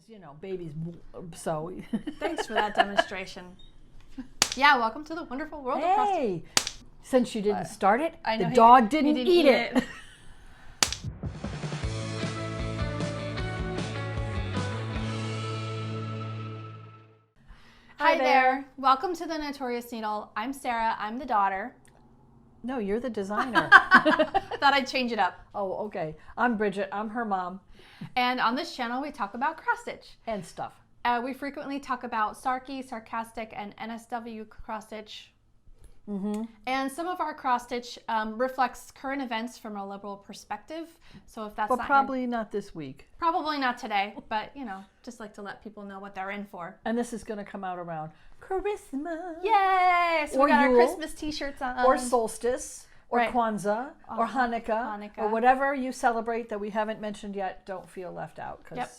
Because, babies, so. Thanks for that demonstration. Yeah, welcome to the wonderful world of crossstitch. Hey, since you didn't start it, I know the dog didn't eat it. Hi there. Welcome to the Notorious Needle. I'm Sarah. I'm the daughter. No, you're the designer. Thought I'd change it up. Oh, okay. I'm Bridget. I'm her mom. And on this channel, we talk about cross-stitch. And stuff. We frequently talk about sarky, sarcastic, and NSW cross-stitch. Mm-hmm. And some of our cross-stitch reflects current events from a liberal perspective. So if that's probably not this week. Probably not today, but just like to let people know what they're in for. And this is going to come out around Christmas. Yay! So Or we got Yule, our Christmas t-shirts on. Or solstice. Or Right. Kwanzaa. Or Hanukkah. Or whatever you celebrate that we haven't mentioned yet. Don't feel left out. Yep.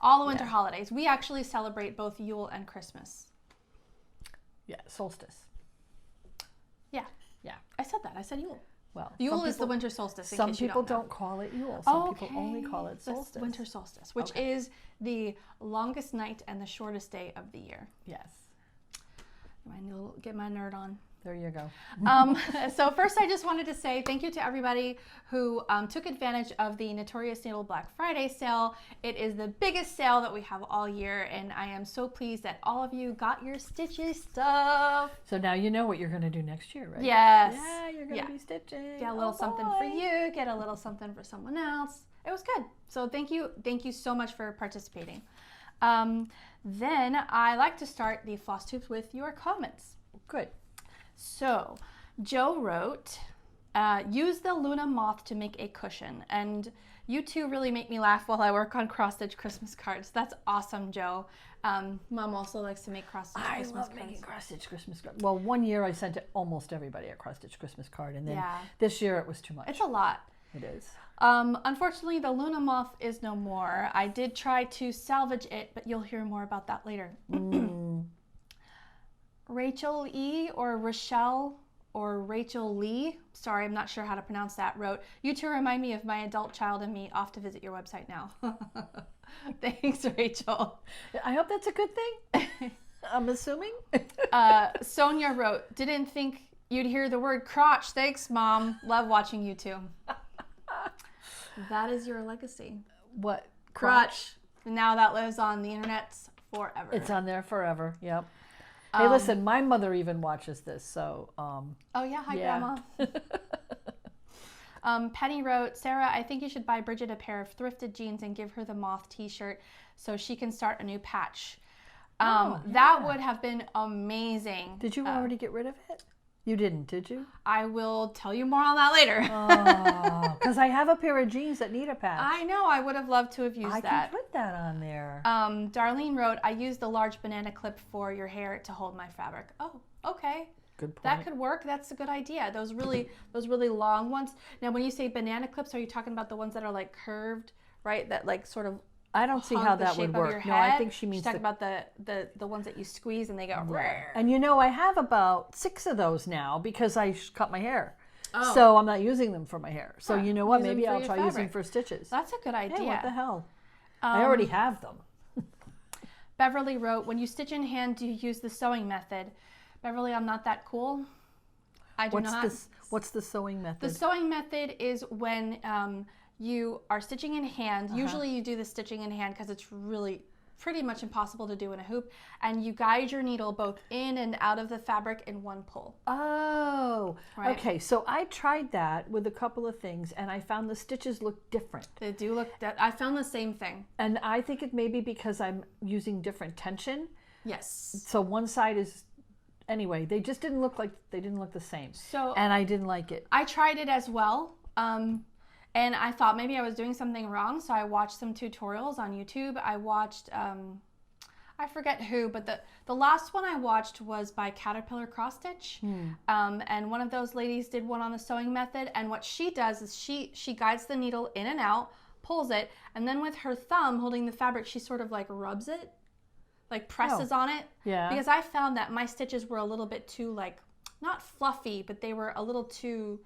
All the winter holidays. We actually celebrate both Yule and Christmas. Yeah, solstice. Yeah. Yeah. I said that. I said Yule. Well, Yule is the winter solstice. Some people don't call it Yule. Some people only call it solstice. The winter solstice, which is the longest night and the shortest day of the year. Yes. Get my nerd on. There you go. So first, I just wanted to say thank you to everybody who took advantage of the Notorious Needle Black Friday sale. It is the biggest sale that we have all year, and I am so pleased that all of you got your Stitchy stuff. So now you know what you're going to do next year, right? Yes. Yeah, you're going to be stitching. Get a little something for you, get a little something for someone else. It was good. So thank you so much for participating. Then I like to start the Flosstubes with your comments. Good. So, Joe wrote, use the Luna moth to make a cushion. And you two really make me laugh while I work on cross-stitch Christmas cards. That's awesome, Joe. Mom also likes to make cross-stitch Christmas cards. I love making cross-stitch Christmas cards. Well, one year I sent to almost everybody a cross-stitch Christmas card. And then this year it was too much. It's a lot. It is. Unfortunately, the Luna moth is no more. I did try to salvage it, but you'll hear more about that later. Rachel E. or Rochelle or Rachel Lee, sorry, I'm not sure how to pronounce that, wrote, you two remind me of my adult child and me, off to visit your website now. Thanks, Rachel. I hope that's a good thing. I'm assuming. Sonia wrote, didn't think you'd hear the word crotch. Thanks, Mom. Love watching you two. That is your legacy. What? Crotch. Now that lives on the internet forever. It's on there forever. Yep. Hey, listen, my mother even watches this, so... oh, yeah. Hi, Grandma. Penny wrote, Sarah, I think you should buy Bridget a pair of thrifted jeans and give her the moth t-shirt so she can start a new patch. That would have been amazing. Did you already get rid of it? You didn't, did you? I will tell you more on that later. Because I have a pair of jeans that need a patch. I know. I would have loved to have used that. I can put that on there. Darlene wrote, I used the large banana clip for your hair to hold my fabric. Oh, okay. Good point. That could work. That's a good idea. Those really long ones. Now, when you say banana clips, are you talking about the ones that are like curved, right? That like sort of I don't see how that would work. No, I think she means talking about the ones that you squeeze and they go rare. And I have about 6 of those now because I cut my hair. Oh. So I'm not using them for my hair. So you know what? Maybe I'll try using for stitches. That's a good idea. Hey, what the hell? I already have them. Beverly wrote, when you stitch in hand, do you use the sewing method? Beverly, I'm not that cool. I do not. What's the sewing method? The sewing method is when you are stitching in hand. Usually you do the stitching in hand because it's really pretty much impossible to do in a hoop. And you guide your needle both in and out of the fabric in one pull. Oh, right. Okay. So I tried that with a couple of things and I found the stitches look different. They do look, I found the same thing. And I think it may be because I'm using different tension. Yes. So one side is, anyway, they just didn't look the same. So, and I didn't like it. I tried it as well. And I thought maybe I was doing something wrong, so I watched some tutorials on YouTube. I watched, I forget who, but the last one I watched was by Caterpillar Cross Stitch. And one of those ladies did one on the sewing method. And what she does is she guides the needle in and out, pulls it, and then with her thumb holding the fabric, she sort of like rubs it, like presses on it. Yeah. Because I found that my stitches were a little bit too like, not fluffy, but they were a little too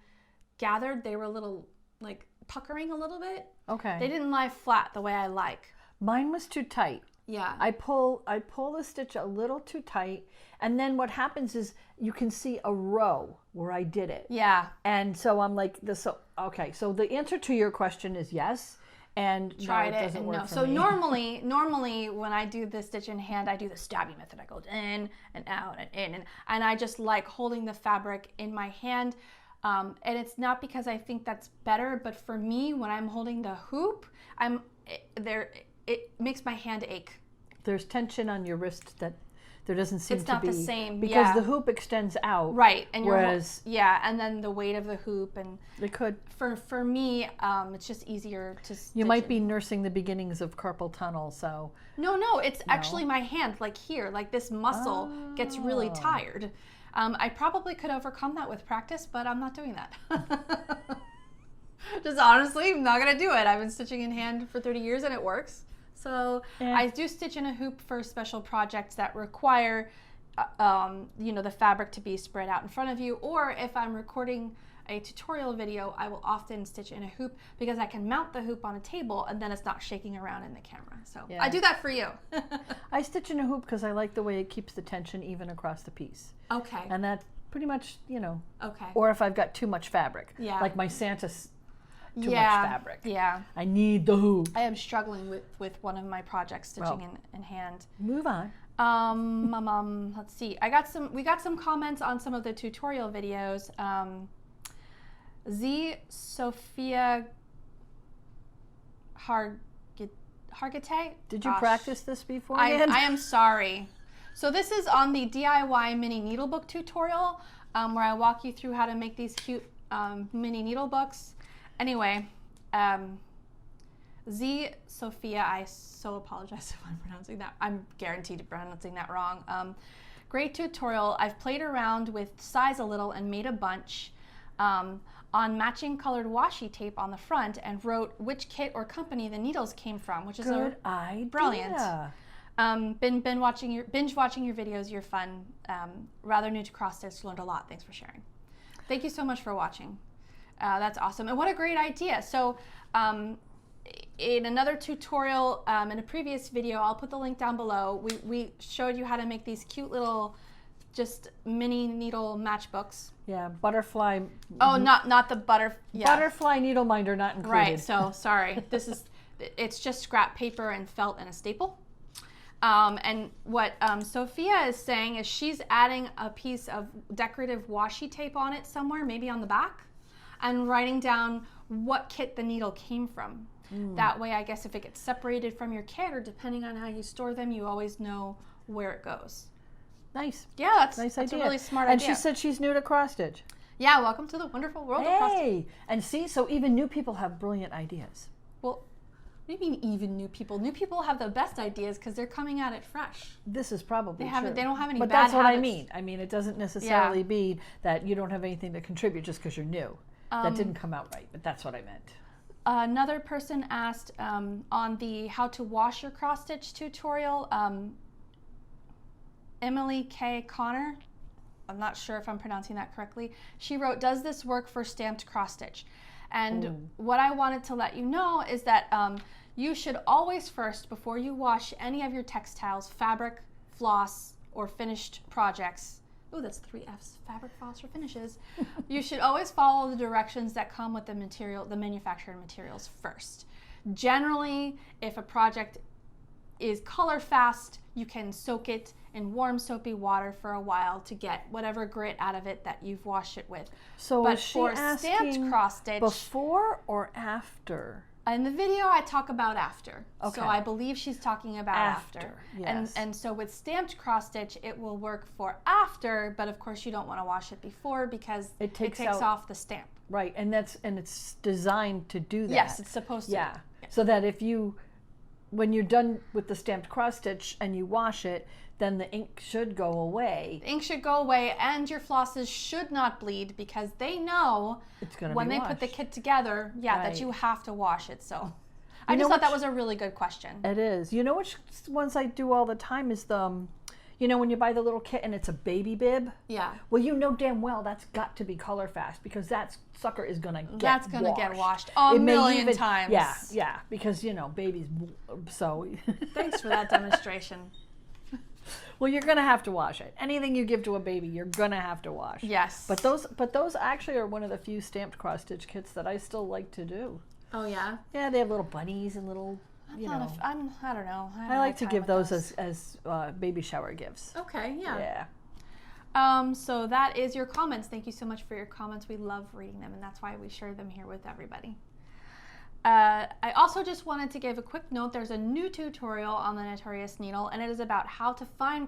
gathered. They were a little like puckering a little bit. Okay. They didn't lie flat the way I like. Mine was too tight. Yeah. I pull the stitch a little too tight, and then what happens is you can see a row where I did it. Yeah. And so I'm like, okay. So the answer to your question is yes. And tried no, it it doesn't and work no. for So me. normally when I do the stitch in hand, I do the stabby method. I go in and out and in, and I just like holding the fabric in my hand. And it's not because I think that's better, but for me, when I'm holding the hoop, it makes my hand ache. There's tension on your wrist that there doesn't seem to be. It's not the same. Because the hoop extends out. Right. And whereas and then the weight of the hoop and it could. For me, it's just easier to stitch. You might be nursing the beginnings of carpal tunnel, so. No, it's actually my hand, like here, like this muscle gets really tired. I probably could overcome that with practice, but I'm not doing that. Just honestly, I'm not gonna do it. I've been stitching in hand for 30 years and it works. So I do stitch in a hoop for special projects that require, the fabric to be spread out in front of you. Or if I'm recording a tutorial video, I will often stitch in a hoop because I can mount the hoop on a table and then it's not shaking around in the camera. So I do that for you. I stitch in a hoop because I like the way it keeps the tension even across the piece. Okay. And that's pretty much, Okay. Or if I've got too much fabric. Yeah. Like my Santa's too much fabric. Yeah. I need the hoop. I am struggling with one of my projects stitching in hand. Move on. Let's see. We got some comments on some of the tutorial videos. Sophia Hargitay. Did you practice this before? I am sorry. So this is on the DIY mini needlebook tutorial, where I walk you through how to make these cute mini needle books. Anyway, Sophia, I so apologize if I'm pronouncing that. I'm guaranteed pronouncing that wrong. Great tutorial. I've played around with size a little and made a bunch on matching colored washi tape on the front and wrote which kit or company the needles came from, which is good idea. Brilliant. Binge watching your videos. You're fun. Rather new to cross stitch. Learned a lot. Thanks for sharing. Thank you so much for watching. That's awesome. And what a great idea. So in another tutorial, in a previous video, I'll put the link down below, we showed you how to make these cute little just mini needle matchbooks. Yeah, butterfly. Oh, not the butterfly needle minder not included. Right, so sorry. It's just scrap paper and felt and a staple. And what Sophia is saying is she's adding a piece of decorative washi tape on it somewhere, maybe on the back, and writing down what kit the needle came from. That way, I guess if it gets separated from your kit, or depending on how you store them, you always know where it goes. Nice. Yeah, that's a really smart idea. And she said she's new to cross stitch. Yeah, welcome to the wonderful world of cross stitch. Hey, and see, so even new people have brilliant ideas. Well, what do you mean even new people? New people have the best ideas because they're coming at it fresh. This is probably They true. They don't have any but bad that's what habits. I mean. I mean, it doesn't necessarily be that you don't have anything to contribute just because you're new. That didn't come out right, but that's what I meant. Another person asked on the how to wash your cross stitch tutorial, Emily K. Connor, I'm not sure if I'm pronouncing that correctly. She wrote, does this work for stamped cross stitch? And what I wanted to let you know is that you should always first, before you wash any of your textiles, fabric, floss, or finished projects, oh, that's 3 F's, fabric, floss, or finishes, you should always follow the directions that come with the manufactured materials first. Generally, if a project is color fast, you can soak it in warm soapy water for a while to get whatever grit out of it that you've washed it with. So but is she for asking stamped cross stitch, before or after? in the video I talk about after. Okay. So I believe she's talking about after. Yes. And so with stamped cross stitch, it will work for after, but of course you don't want to wash it before because it takes off the stamp. Right, and it's designed to do that. Yes, it's supposed to. Yeah. So that when you're done with the stamped cross stitch and you wash it, then the ink should go away. The ink should go away and your flosses should not bleed because they know it's gonna when be they washed. put the kit together, that Right. you have to wash it. So I just thought that was a really good question. It is. You know which ones I do all the time is the You know, when you buy the little kit and it's a baby bib? Yeah. Well, you know damn well that's got to be color fast because that sucker is going to get That's washed. going to get washed a million times. Yeah, yeah, because, you know, babies, so. Thanks for that demonstration. Well, you're going to have to wash it. Anything you give to a baby, you're going to have to wash. Yes. But those actually are one of the few stamped cross-stitch kits that I still like to do. Oh, yeah? Yeah, they have little bunnies and little, you know. I don't know. I like to give those as baby shower gifts. Okay, yeah. Yeah. So that is your comments. Thank you so much for your comments. We love reading them, and that's why we share them here with everybody. I also just wanted to give a quick note. There's a new tutorial on the Notorious Needle, and it is about how to find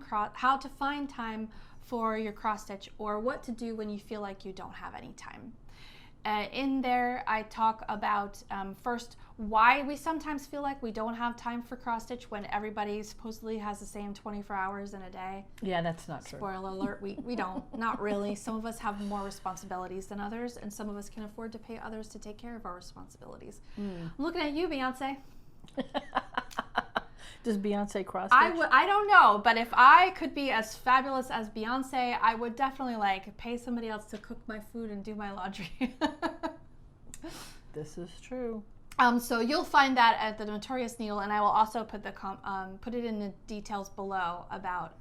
time for your cross stitch, or what to do when you feel like you don't have any time. In there, I talk about first why we sometimes feel like we don't have time for cross stitch when everybody supposedly has the same 24 hours in a day. Yeah, that's not true. Spoiler alert, we don't. Not really. Some of us have more responsibilities than others, and some of us can afford to pay others to take care of our responsibilities. I'm looking at you, Beyonce. Does Beyonce cross stitch? I don't know, but if I could be as fabulous as Beyonce, I would definitely like pay somebody else to cook my food and do my laundry. This is true. So you'll find that at the Notorious Needle, and I will also put put it in the details below about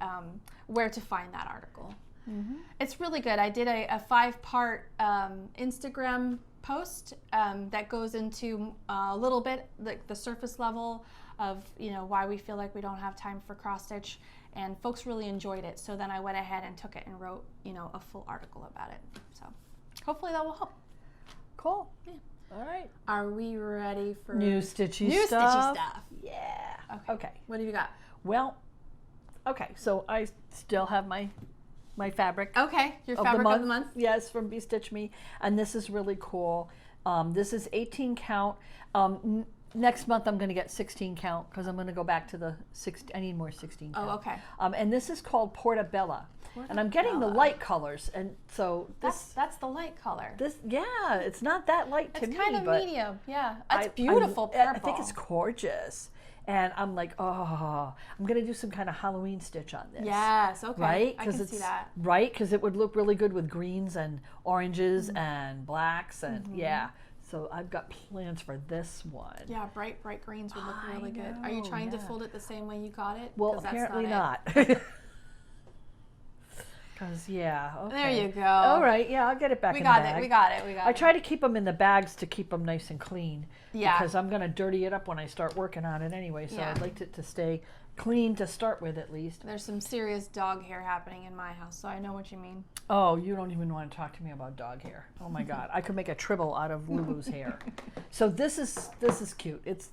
where to find that article. Mm-hmm. It's really good. I did a 5-part Instagram post that goes into a little bit the surface level of, you know, why we feel like we don't have time for cross stitch, and folks really enjoyed it. So then I went ahead and took it and wrote, you know, a full article about it. So hopefully that will help. Cool. Yeah. All right. Are we ready for New Stitchy Stitchy Stuff? Stuff? Yeah. Okay. What have you got? Well, okay. So I still have my fabric. Okay, your fabric of the month. Yes, from Be Stitch Me, and this is really cool. This is 18 count. Next month I'm going to get 16 count because I'm going to go back to the 16. I need more 16 count. Oh, okay. And this is called Portabella. And I'm getting the light colors, and so that's the light color. Yeah, it's not that light to me. It's kind of but medium. Yeah, it's beautiful purple. I think it's gorgeous. And I'm like, oh, I'm going to do some kind of Halloween stitch on this. Yes, okay. Right? I can see that. Right? Because it would look really good with greens and oranges and blacks. And yeah. So I've got plans for this one. Yeah, bright greens would look really good. Are you trying to fold it the same way you got it? Well, apparently not. Because, yeah. Okay. There you go. All right. Yeah, I'll get it back in the bag. We got it. I try to keep them in the bags to keep them nice and clean. Yeah. Because I'm going to dirty it up when I start working on it anyway. So I'd like it to stay clean to start with at least. There's some serious dog hair happening in my house, so I know what you mean. Oh, you don't even want to talk to me about dog hair. Oh my God. I could make a tribble out of Lulu's hair. So this is cute. It's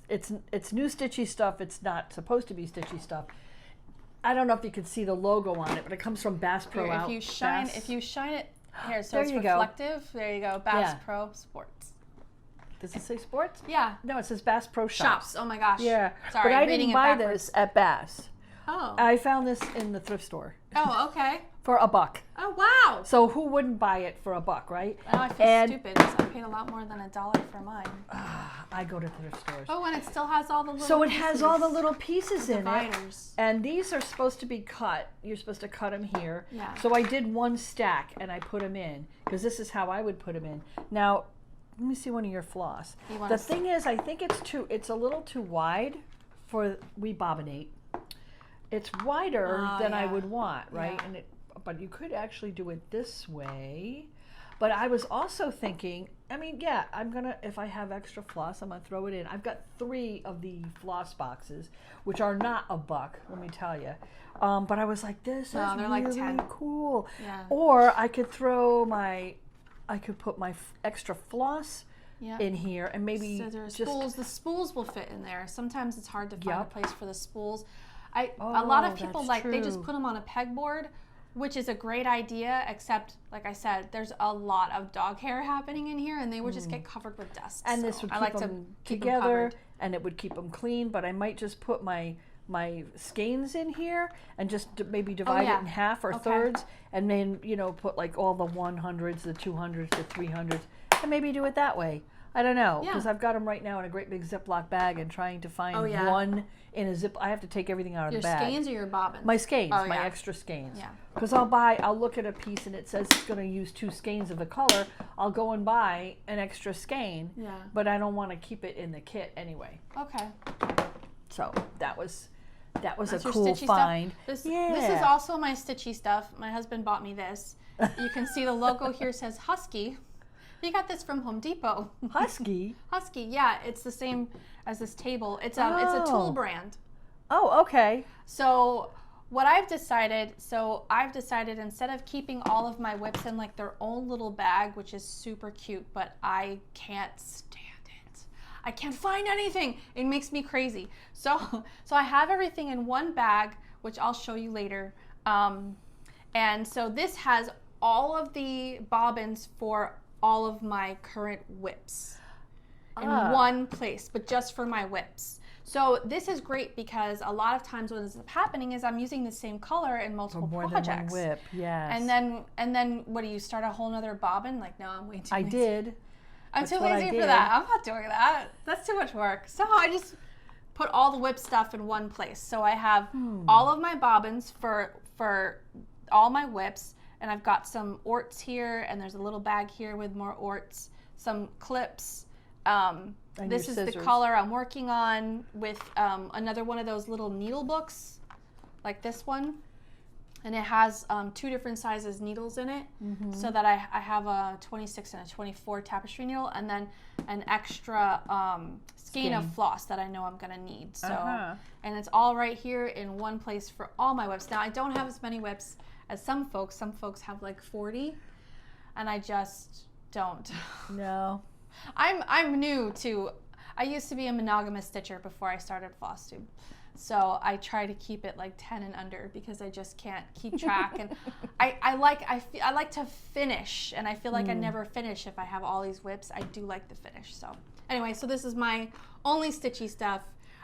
new Stitchy Stuff. It's not supposed to be Stitchy Stuff. I don't know if you can see the logo on it, but it comes from Bass Pro Here, Out. if you shine it here, so There it's you go. reflective. There you go. Bass Pro Sports. Does it say sports? Yeah. No, it says Bass Pro Shops. Oh my gosh. Yeah. Sorry, but I reading didn't it buy backwards. this at Bass. Oh. I found this in the thrift store. Oh, okay. For $1. Oh, wow. So who wouldn't buy it for $1, right? Now I feel stupid because I paid a lot more than $1 for mine. I go to thrift stores. Oh, and it still has all the little So it pieces. has all the little pieces in dividers. it. And these are supposed to be cut. You're supposed to cut them here. Yeah. So I did one stack and I put them in because this is how I would put them in. Now, let me see one of your floss. The thing is, I think it's a little too wide for we bobbinate. It's wider than I would want, right? Yeah. But you could actually do it this way. But I was also thinking, I mean, yeah, if I have extra floss, I'm gonna throw it in. I've got 3 of the floss boxes, which are not $1, let me tell you. But I was like, this is they're like really 10. cool. Yeah. Or I could put my extra floss in here and maybe so there are spools. The spools will fit in there. Sometimes it's hard to find a place for the spools. A lot of people they just put them on a pegboard, which is a great idea, except like I said, there's a lot of dog hair happening in here and they would just get covered with dust. And this would keep them together and it would keep them clean, but I might just put my skeins in here and just maybe divide it in half or thirds and then, put like all the 100s, the 200s, the 300s and maybe do it that way. I don't know, Yeah. because I've got them right now in a great big Ziploc bag and trying to find Oh, yeah. one in a zip. I have to take everything out of Your the bag. skeins or your bobbins? My skeins, Oh, my yeah. extra skeins. Yeah. Because I'll look at a piece and it says it's going to use 2 skeins of the color. I'll go and buy an extra skein. Yeah. But I don't want to keep it in the kit anyway. Okay. So that was That's a your cool Stitchy find. Stuff. Yeah. This is also my Stitchy Stuff. My husband bought me this. You can see the logo here says Husky. He got this from Home Depot. Husky. Husky, yeah, it's the same as this table. It's a tool brand. Oh, okay. So I've decided instead of keeping all of my whips in like their own little bag, which is super cute, but I can't stand it. I can't find anything. It makes me crazy. So I have everything in one bag, which I'll show you later. And so this has all of the bobbins for all of my current whips in one place, but just for my whips. So this is great because a lot of times what ends up happening is I'm using the same color in multiple projects. Than one whip, yes. And then what do you start a whole nother bobbin? Like, no, I'm way too lazy. did. I'm That's too what I lazy for did. that. I'm not doing that. That's too much work. So I just put all the whip stuff in one place. So I have all of my bobbins for all my whips, and I've got some orts here, and there's a little bag here with more orts, some clips. This is the color I'm working on with another one of those little needle books, like this one. And it has 2 different sizes needles in it, so that I have a 26 and a 24 tapestry needle, and then an extra skein of floss that I know I'm gonna need. So, and it's all right here in one place for all my whips. Now I don't have as many whips as some folks. Some folks have like 40, and I just don't. No. I'm new to. I used to be a monogamous stitcher before I started Flosstube. So I try to keep it like 10 and under because I just can't keep track. And I like to finish, and I feel like I never finish if I have all these whips. I do like the finish. So anyway, so this is my only Stitchy Stuff.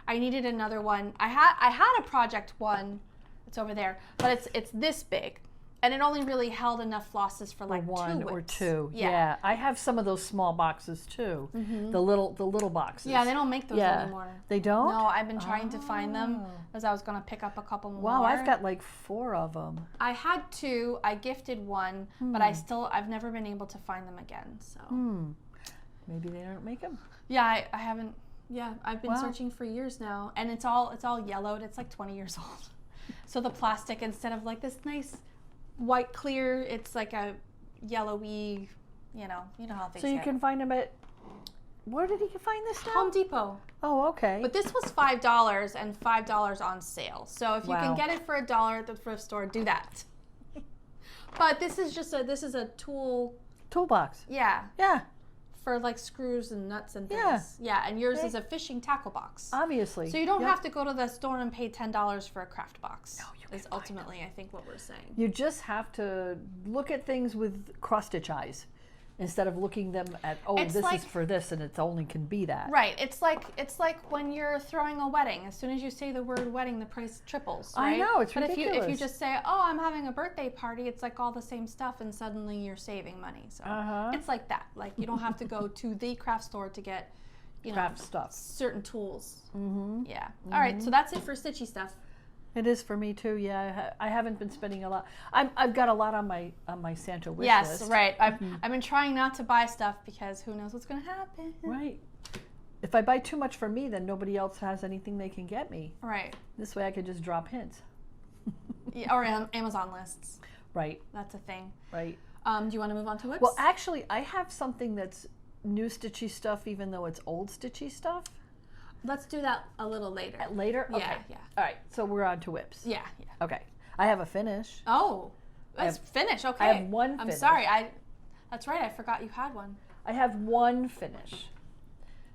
I needed another one. I had a project one. It's over there, but it's this big. And it only really held enough flosses for like 1 2 or whips. 2. Yeah. I have some of those small boxes too. The little boxes. Yeah, they don't make those anymore. They don't? No, I've been trying to find them because I was going to pick up a couple more. Wow, I've got like 4 of them. I had 2. I gifted 1, but I've never been able to find them again. So Maybe they don't make them. yeah, I haven't. Yeah, I've been searching for years now, and it's all yellowed. It's like 20 years old. So the plastic, instead of like this nice white clear, it's like a yellowy, you know how things So you get. can find them at, where did he find this now? Home Depot. Oh, okay. But this was $5 and $5 on sale. So if you can Wow. get it for $1 at the thrift store, do that. But this is a tool. Toolbox. Yeah. Yeah, For like screws and nuts and things. Yeah. Yeah, and yours is a fishing tackle box. obviously. So you don't Yep. have to go to the store and pay $10 for a craft box. No, you is can find ultimately, I think, what we're saying. You just have to look at things with cross-stitch eyes instead of looking them at, It's this like- is for this and it only can be that. Right. It's like when you're throwing a wedding. As soon as you say the word wedding, the price triples. Right? I know, it's but if you ridiculous. just say, "Oh, I'm having a birthday party," it's like all the same stuff, and suddenly you're saving money. So it's like that. Like you don't have to go to the craft store to get, Craft stuff. certain tools. Yeah. All right. So that's it for Stitchy Stuff. It is for me too. Yeah, I haven't been spending a lot. I've got a lot on my Santa wish Yes. list. Right. I've been trying not to buy stuff because who knows what's going to happen. Right. If I buy too much for me, then nobody else has anything they can get me. Right. This way I could just drop hints. Yeah, or Amazon lists. Right. That's a thing. Right. Do you want to move on to whips? Well, actually, I have something that's new Stitchy Stuff, even though it's old Stitchy Stuff. Let's do that a little later. Later? Yeah, Okay. yeah. All right, so we're on to whips. Yeah, yeah. Okay. I have a finish. Oh, let's finish. Okay. I have one I'm finish. sorry. That's right. I forgot you had one. I have one finish.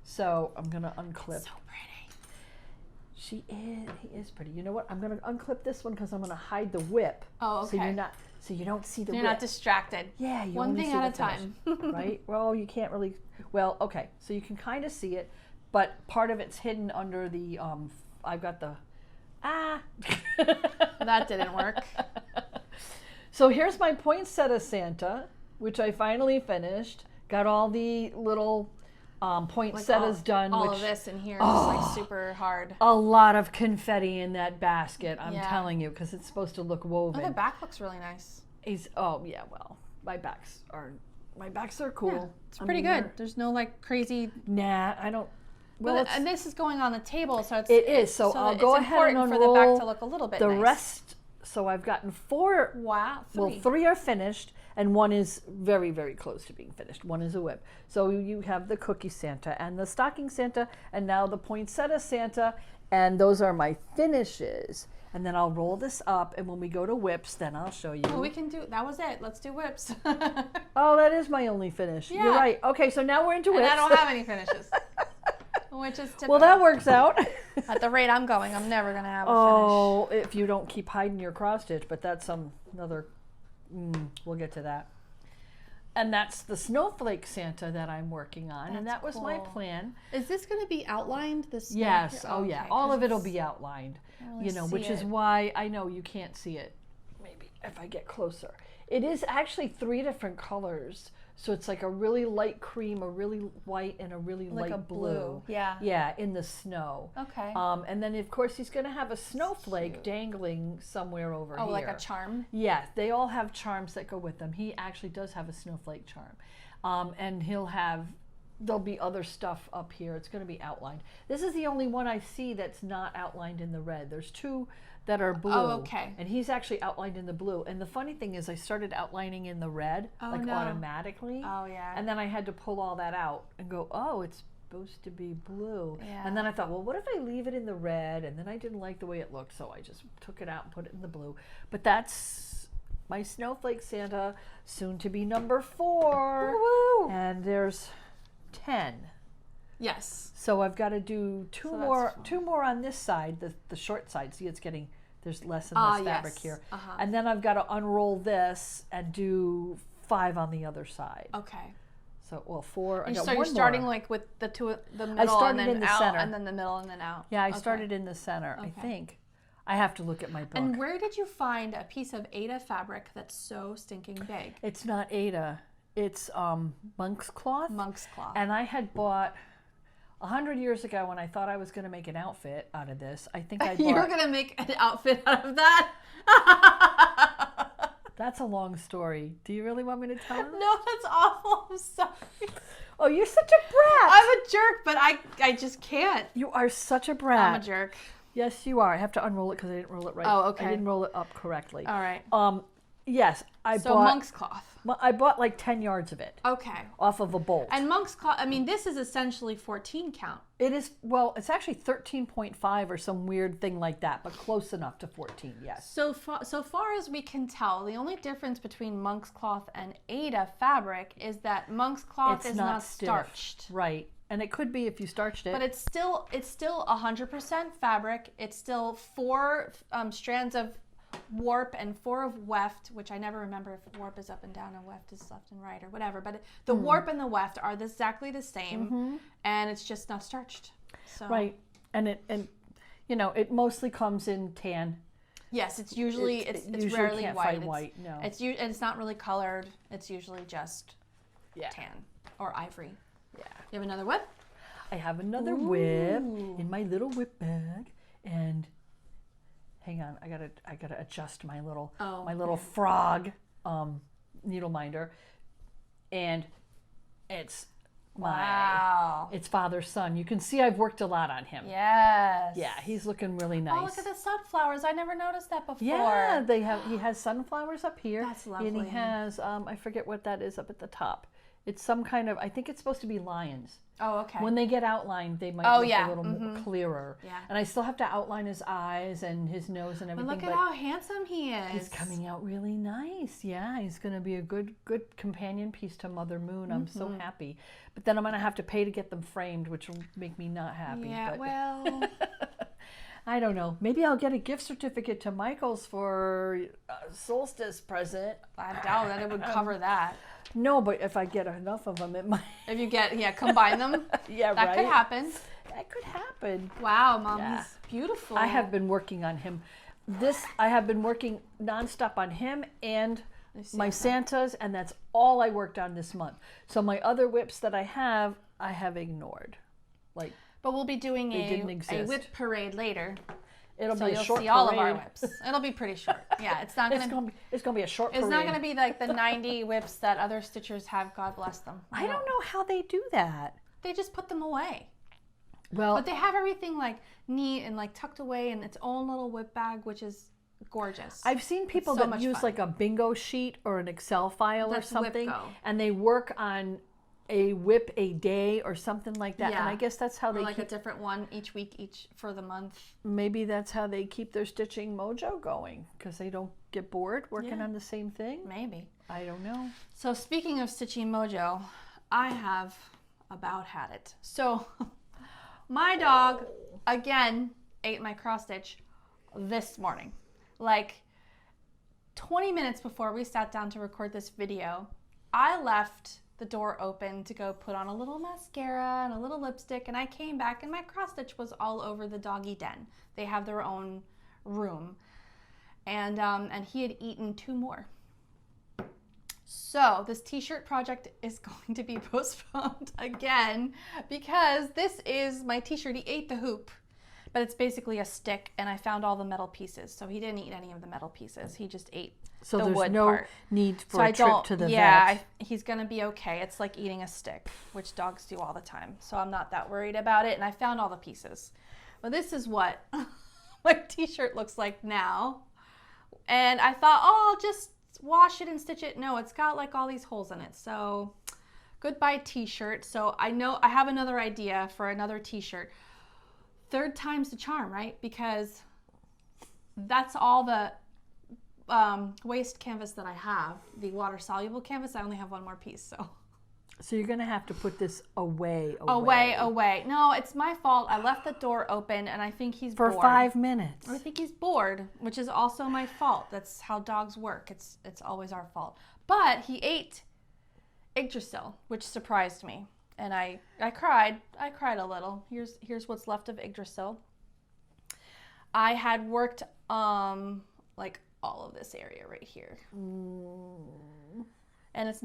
So I'm going to unclip. So pretty. He is pretty. You know what? I'm going to unclip this one because I'm going to hide the whip. Oh, okay. So you don't see the You're whip. not distracted. Yeah, you One only thing see at the a finish, time. right? Well, you can't really. Well, okay. So you can kind of see it, but part of it's hidden under the. I've got the. That didn't work. So here's my poinsettia Santa, which I finally finished. Got all the little Poinsettia's like done. All which, of this in here is like super hard. a lot of confetti in that basket, I'm Yeah. telling you, because it's supposed to look Oh, woven. the back looks really nice. Well, my backs are cool. Yeah, it's pretty good. There's no like crazy. Nah, I don't. Well, Well, and this is going on the table, so it is. So I'll go ahead and for unroll the back to look a little bit the nice. rest. So I've gotten 4. Wow, 3. Well, 3 are finished, and 1 is very, very close to being finished. 1 is a whip. So you have the cookie Santa and the stocking Santa, and now the poinsettia Santa, and those are my finishes. And then I'll roll this up, and when we go to whips, then I'll show you. Well, we can do. That was it. Let's do whips. Oh, that is my only finish. Yeah. You're right. Okay, so now we're into whips. And I don't have any finishes, which is typical. Well, that works out. At the rate I'm going, I'm never gonna have a Oh, if you don't keep hiding your cross stitch, but that's another. We'll get to that. And that's the snowflake Santa that I'm working on, and that was my cool. plan. finish. Is this gonna be outlined? This. Yes. Here? Oh, yeah. okay, All 'cause of it'll it's- be outlined. really You know, see which is it. why I know you can't see it. Maybe if I get closer. It is actually 3 different colors. So it's like a really light cream, a really white, and a really Like light a blue. Yeah. Yeah, in the snow. Okay. And then of course he's going to have a snowflake dangling somewhere over here. Oh, like a charm. Yeah, they all have charms that go with them. He actually does have a snowflake charm. And there'll be other stuff up here. It's going to be outlined. This is the only one I see that's not outlined in the red. There's 2 that are blue. Oh, okay. And he's actually outlined in the blue. And the funny thing is I started outlining in the red, no. automatically. Oh, yeah. And then I had to pull all that out and go, oh, it's supposed to be blue. Yeah. And then I thought, well, what if I leave it in the red? And then I didn't like the way it looked, so I just took it out and put it in the blue. But that's my snowflake Santa, soon to be number 4. Woo! And there's 10. Yes. So I've got to do So that's more, fun. 2 more on this side, the short side. See, there's less and less fabric yes. here. Uh-huh. And then I've got to unroll this and do 5 on the other side. Okay. So, well, 4. I got So you're 1 starting more. like with the middle started and then in the out, center. and then the middle and then out. Yeah, I Okay. started in the center, I Okay. think. I have to look at my book. And where did you find a piece of Aida fabric that's so stinking big? It's not Aida. It's monk's cloth. Monk's cloth. And I had bought 100 years ago when I thought I was going to make an outfit out of this. I think I bought. You were gonna make an outfit out of that? That's a long story. Do you really want me to tell it? No, that's awful. I'm sorry. Oh, you're such a brat. I'm a jerk, but I just can't. You are such a brat. I'm a jerk. Yes, you are. I have to unroll it because I didn't roll it right. Oh, okay. I didn't roll it up correctly. All right. Yes, So monk's cloth. I bought like 10 yards of it Okay. off of a bolt. And monk's cloth. I mean, this is essentially 14 count. It is, well, it's actually 13.5 or some weird thing like that, but close enough to 14, yes. So far as we can tell, the only difference between monk's cloth and Aida fabric is that monk's cloth is not stiff. starched. Right. And it could be if you starched it. But it's still 100% fabric. It's still 4 strands of warp and 4 of weft, which I never remember if warp is up and down and weft is left and right or whatever. But the warp and the weft are exactly the same, and it's just not starched. So. Right. And it mostly comes in tan. Yes, it's usually it's usually rarely can't white. find white, no. It's not really colored. It's usually just tan or ivory. Yeah. You have another whip? I have another whip in my little whip bag, and hang on, I gotta adjust my little frog needle minder, and it's it's father's son. You can see I've worked a lot on him. Yes. Yeah, he's looking really nice. Oh, look at the sunflowers! I never noticed that before. Yeah, he has sunflowers up here. That's lovely. And he has I forget what that is up at the top. It's some kind of, I think it's supposed to be lions. Oh, okay. When they get outlined, they might look a little more clearer. Yeah. And I still have to outline his eyes and his nose and everything. But look at how handsome he is. He's coming out really nice. Yeah, he's going to be a good companion piece to Mother Moon. I'm so happy. But then I'm going to have to pay to get them framed, which will make me not happy. Yeah, but well. I don't know. Maybe I'll get a gift certificate to Michael's for a solstice present. I doubt that it would cover that. No, but if I get enough of them, it might. If you combine them. Yeah, that could happen. That could happen. Wow, Mom, Yeah. he's beautiful. I have been working on him. I have been working nonstop on him and my Santas, and that's all I worked on this month. So my other whips that I have, I have ignored. Like, but we'll be doing they didn't a exist. whip parade later. It'll So be a you'll short see parade. all of our whips. It'll be pretty short. Yeah, it's not gonna. It's gonna be a short parade. It's not gonna be like the 90 whips that other stitchers have. God bless them. I don't know how they do that. They just put them away. Well, But they have everything like neat and like tucked away in its own little whip bag, which is gorgeous. I've seen people so that much use fun. like a bingo sheet or an Excel file That's or something, WhipGo. and they work on a whip a day or something like that. Yeah. And I guess that's how or they like keep, a different one each week, each for the month. maybe that's how they keep their stitching mojo going, because they don't get bored working Yeah. on the same thing. Maybe. I don't know. So speaking of stitching mojo, I have about had it. So my dog again ate my cross stitch this morning. Like 20 minutes before we sat down to record this video, I left the door open to go put on a little mascara and a little lipstick, and I came back and my cross stitch was all over the doggy den. They have their own room, and he had eaten 2 more. So this t-shirt project is going to be postponed again because this is my t-shirt. He ate the hoop, but it's basically a stick, and I found all the metal pieces. So he didn't eat any of the metal pieces. He just ate So the there's wood no part. need for So a trip to the vet. he's gonna be okay. It's like eating a stick, which dogs do all the time. So I'm not that worried about it. And I found all the pieces. But this is what my t-shirt looks like now. And I thought, oh, I'll just wash it and stitch it. No, it's got like all these holes in it. So goodbye t-shirt. So I know I have another idea for another t-shirt. 3rd time's the charm, right? Because that's all the waste canvas that I have. The water soluble canvas, I only have 1 more piece. So you're gonna have to put this away. Away. No, it's my fault. I left the door open, and I think he's For bored. 5 minutes. I think he's bored, which is also my fault. That's how dogs work. It's always our fault. But he ate Yggdrasil, which surprised me, and I cried. I cried a little. Here's what's left of Yggdrasil. I had worked like all of this area right here, and it's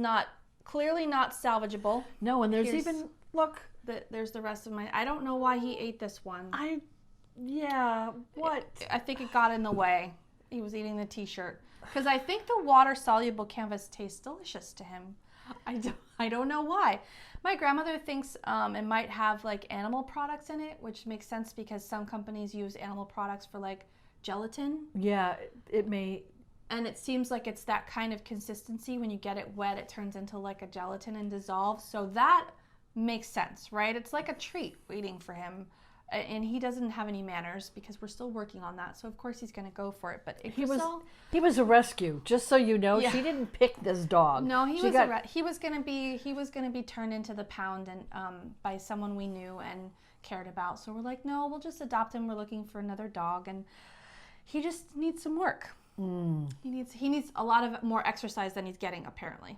clearly not salvageable. No, and there's even, look. There's the rest of my. I don't know why he ate this one. What? I think it got in the way. He was eating the t-shirt. Because I think the water-soluble canvas tastes delicious to him. I don't know why. My grandmother thinks it might have like animal products in it, which makes sense because some companies use animal products for like gelatin. Yeah, it may. And it seems like it's that kind of consistency. When you get it wet, it turns into like a gelatin and dissolves. So that makes sense, right? It's like a treat waiting for him. And he doesn't have any manners because we're still working on that. So of course he's going to go for it. But He was a rescue, just so you know. Yeah. She didn't pick this dog. No, he was going to be turned into the pound and by someone we knew and cared about. So we're like, no, we'll just adopt him. We're looking for another dog, and he just needs some work. He needs a lot of more exercise than he's getting, apparently.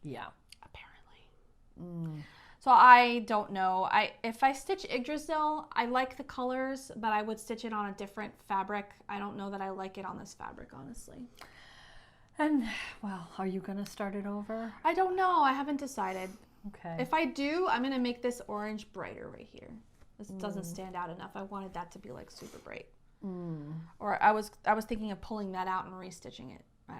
Yeah. Apparently. So I don't know. If I stitch Yggdrasil, I like the colors, but I would stitch it on a different fabric. I don't know that I like it on this fabric, honestly. And, well, are you going to start it over? I don't know. I haven't decided. Okay. If I do, I'm going to make this orange brighter right here. This doesn't stand out enough. I wanted that to be like super bright. Or I was thinking of pulling that out and restitching it. I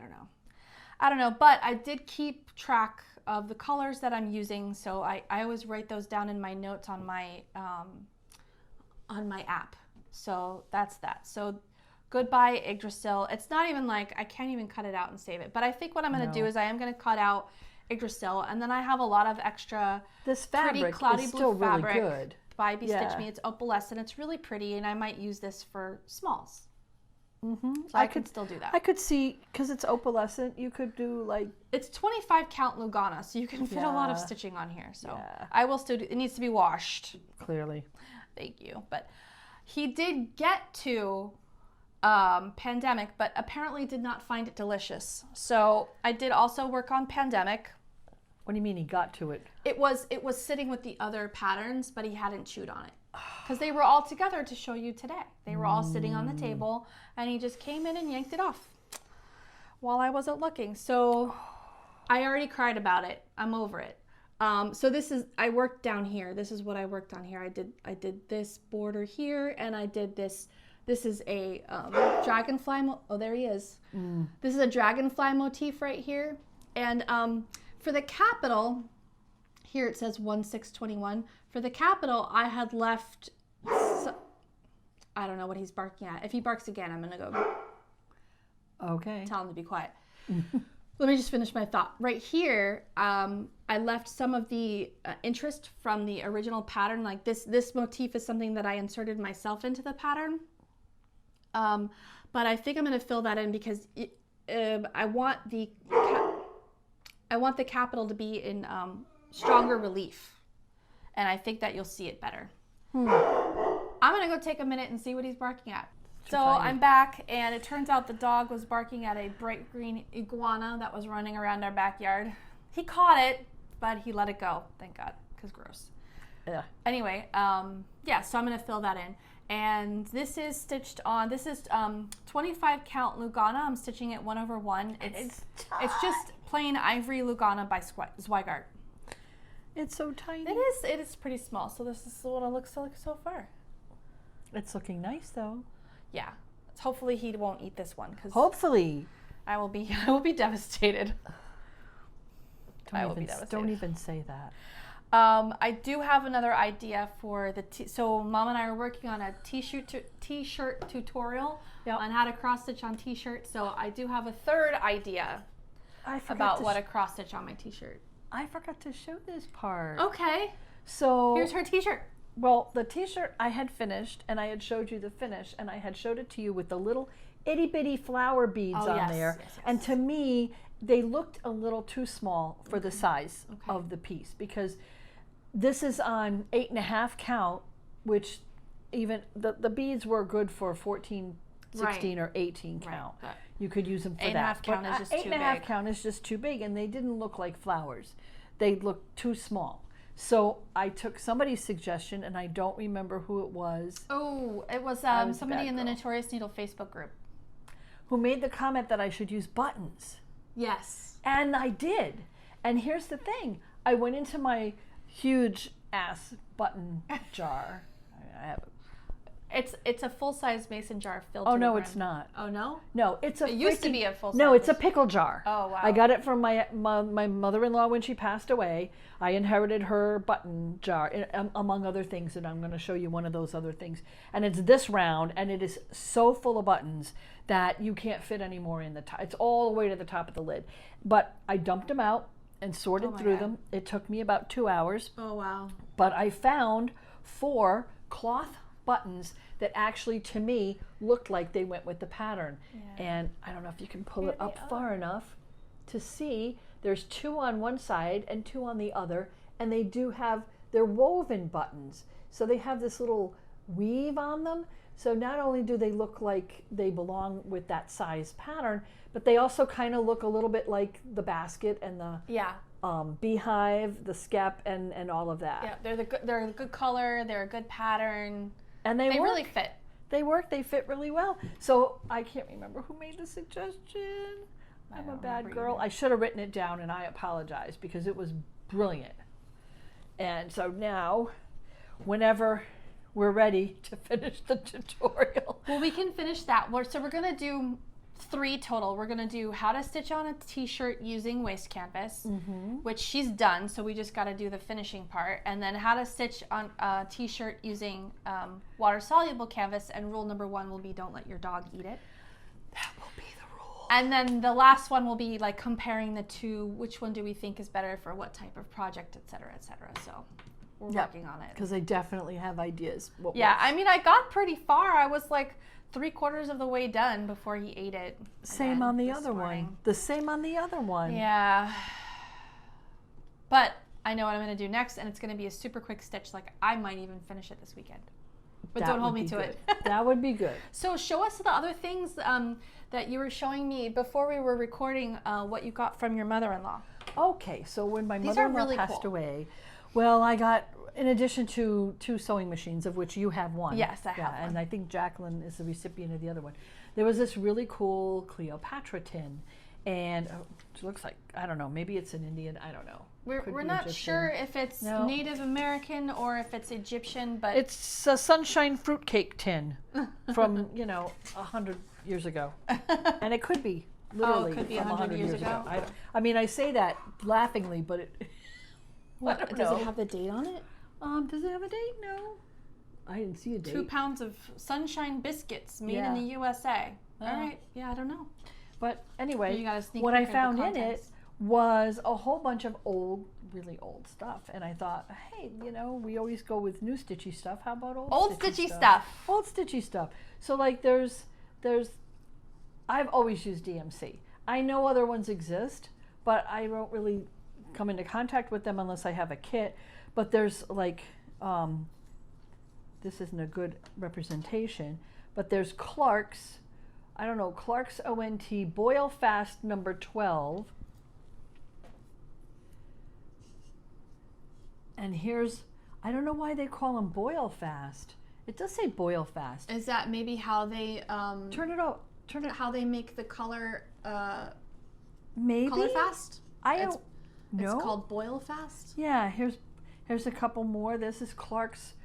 don't know, but I did keep track of the colors that I'm using, so I always write those down in my notes on my app. So that's that. So goodbye Yggdrasil. It's not even like I can't even cut it out and save it. But I think what I'm going to do is I am going to cut out Yggdrasil, and then I have a lot of extra this fabric pretty cloudy is blue still really fabric good. by Stitch Me. It's opalescent. It's really pretty, and I might use this for smalls. So I could still do that. I could see, because it's opalescent, you could do like... It's 25 count Lugana, so you can fit a lot of stitching on here. So I will still do, it needs to be washed. Clearly. Thank you. But he did get to Pandemic, but apparently did not find it delicious. So I did also work on Pandemic. What do you mean he got to it? It was sitting with the other patterns, but he hadn't chewed on it. Because they were all together to show you today. They were all sitting on the table, and he just came in and yanked it off while I wasn't looking. So I already cried about it. I'm over it. So I worked down here. This is what I worked on here. I did this border here, and I did this. This is a dragonfly. Oh, there he is. This is a dragonfly motif right here. And for the capital, here it says 1621. For the capital, I had left. I don't know what he's barking at. If he barks again, I'm gonna go. Okay. Tell him to be quiet. Let me just finish my thought. Right here, I left some of the interest from the original pattern. Like this motif is something that I inserted myself into the pattern. But I think I'm going to fill that in because I want the capital to be in stronger relief. And I think that you'll see it better. I'm going to go take a minute and see what he's barking at. So I'm back, and it turns out the dog was barking at a bright green iguana that was running around our backyard. He caught it, but he let it go, thank God, because gross. Yeah. Anyway, yeah, so I'm going to fill that in. And this is stitched on, this is 25 count Lugana. I'm stitching it 1/1. It's just plain ivory Lugana by Zweigart. It's so tiny. It is pretty small, so this is what it looks like so far. It's looking nice though. Yeah, hopefully he won't eat this one. Cause hopefully. I will be devastated. Don't even say that. I do have another idea for so Mom and I are working on a t-shirt tutorial on how to cross stitch on t-shirts. So I do have a third idea about what to cross stitch on my t-shirt. I forgot to show this part. Okay. So here's her t-shirt. Well, the t-shirt I had finished, and I had showed you the finish, and I had showed it to you with the little itty bitty flower beads on there. Yes. And to me, they looked a little too small for the size of the piece, because this is on 8.5 count, which even the beads were good for 14, 16, or 18 count. Right. You could use them for that. 8.5 count is just too big. 8.5 count is just too big, and they didn't look like flowers. They looked too small. So I took somebody's suggestion, and I don't remember who it was. Oh, it was somebody in the Notorious Needle Facebook group. Who made the comment that I should use buttons. Yes. And I did. And here's the thing. I went into my huge ass button jar. I have It's a full-size mason jar filled. Oh to no, the brim. It's not. Oh no. No, it's a. It used to be a full-size. No, it's a pickle jar. Oh wow. I got it from my mother-in-law when she passed away. I inherited her button jar, among other things, and I'm going to show you one of those other things. And it's this round, and it is so full of buttons that you can't fit any more in the top. It's all the way to the top of the lid. But I dumped them out and sorted through them. It took me about 2 hours. Oh wow. But I found 4 cloth buttons that actually, to me, looked like they went with the pattern. Yeah. And I don't know if you can pull it up far enough to see. There's 2 on one side and 2 on the other, and they're woven buttons. So they have this little weave on them. So not only do they look like they belong with that size pattern, but they also kind of look a little bit like the basket and the beehive, the skep, and all of that. Yeah, they're a good color. They're a good pattern. And they work. Really fit. They work. They fit really well. So I can't remember who made the suggestion. I'm a bad girl. I should have written it down, and I apologize because it was brilliant. And so now, whenever we're ready to finish the tutorial. Well, we can finish that. So we're going to do 3 total. We're going to do how to stitch on a t-shirt using waste canvas, which she's done, so we just got to do the finishing part, and then how to stitch on a t-shirt using water-soluble canvas, and rule number 1 will be don't let your dog eat it. That will be the rule. And then the last one will be like comparing the two, which one do we think is better for what type of project, et cetera, et cetera. So we're working on it. Because I definitely have ideas. I mean, I got pretty far. I was like 3/4 of the way done before he ate it. Same on the other one. The same on the other one. Yeah. But I know what I'm going to do next, and it's going to be a super quick stitch. Like, I might even finish it this weekend. But don't hold me to it. That would be good. So show us the other things that you were showing me before we were recording what you got from your mother-in-law. Okay, so when my mother-in-law passed away, well, I got, in addition to 2 sewing machines, of which you have one. Yes, I have one. And I think Jacqueline is the recipient of the other one. There was this really cool Cleopatra tin, and it looks like, I don't know, maybe it's an Indian, I don't know. We're be not Egyptian. sure if it's No. Native American or if it's Egyptian, but It's a sunshine fruitcake tin from 100 years ago, and it could be literally it could be from 100 years ago. I mean, I say that laughingly, but it. I don't does know. it have the date on it? Does it have a date? No, I didn't see a date. 2 pounds of sunshine biscuits made in Yeah. the USA. Oh. All right. Yeah, I don't know. But anyway, You got a sneak what I peek of the found in it contents. was a whole bunch of really old stuff, and I thought, hey, we always go with new Stitchy stuff. How about old Stitchy stuff. Old Stitchy stuff. So like, there's, I've always used DMC. I know other ones exist, but I don't really come into contact with them unless I have a kit. But there's like, this isn't a good representation, but there's Clark's. I don't know, Clark's ONT Boil Fast number 12. And here's, I don't know why they call them Boil Fast. It does say Boil Fast. Is that maybe how they Turn it up. Turn it. how they make the color Maybe. color fast? I It's- don't know. It's called boil fast. Yeah, here's a couple more. This is Clark's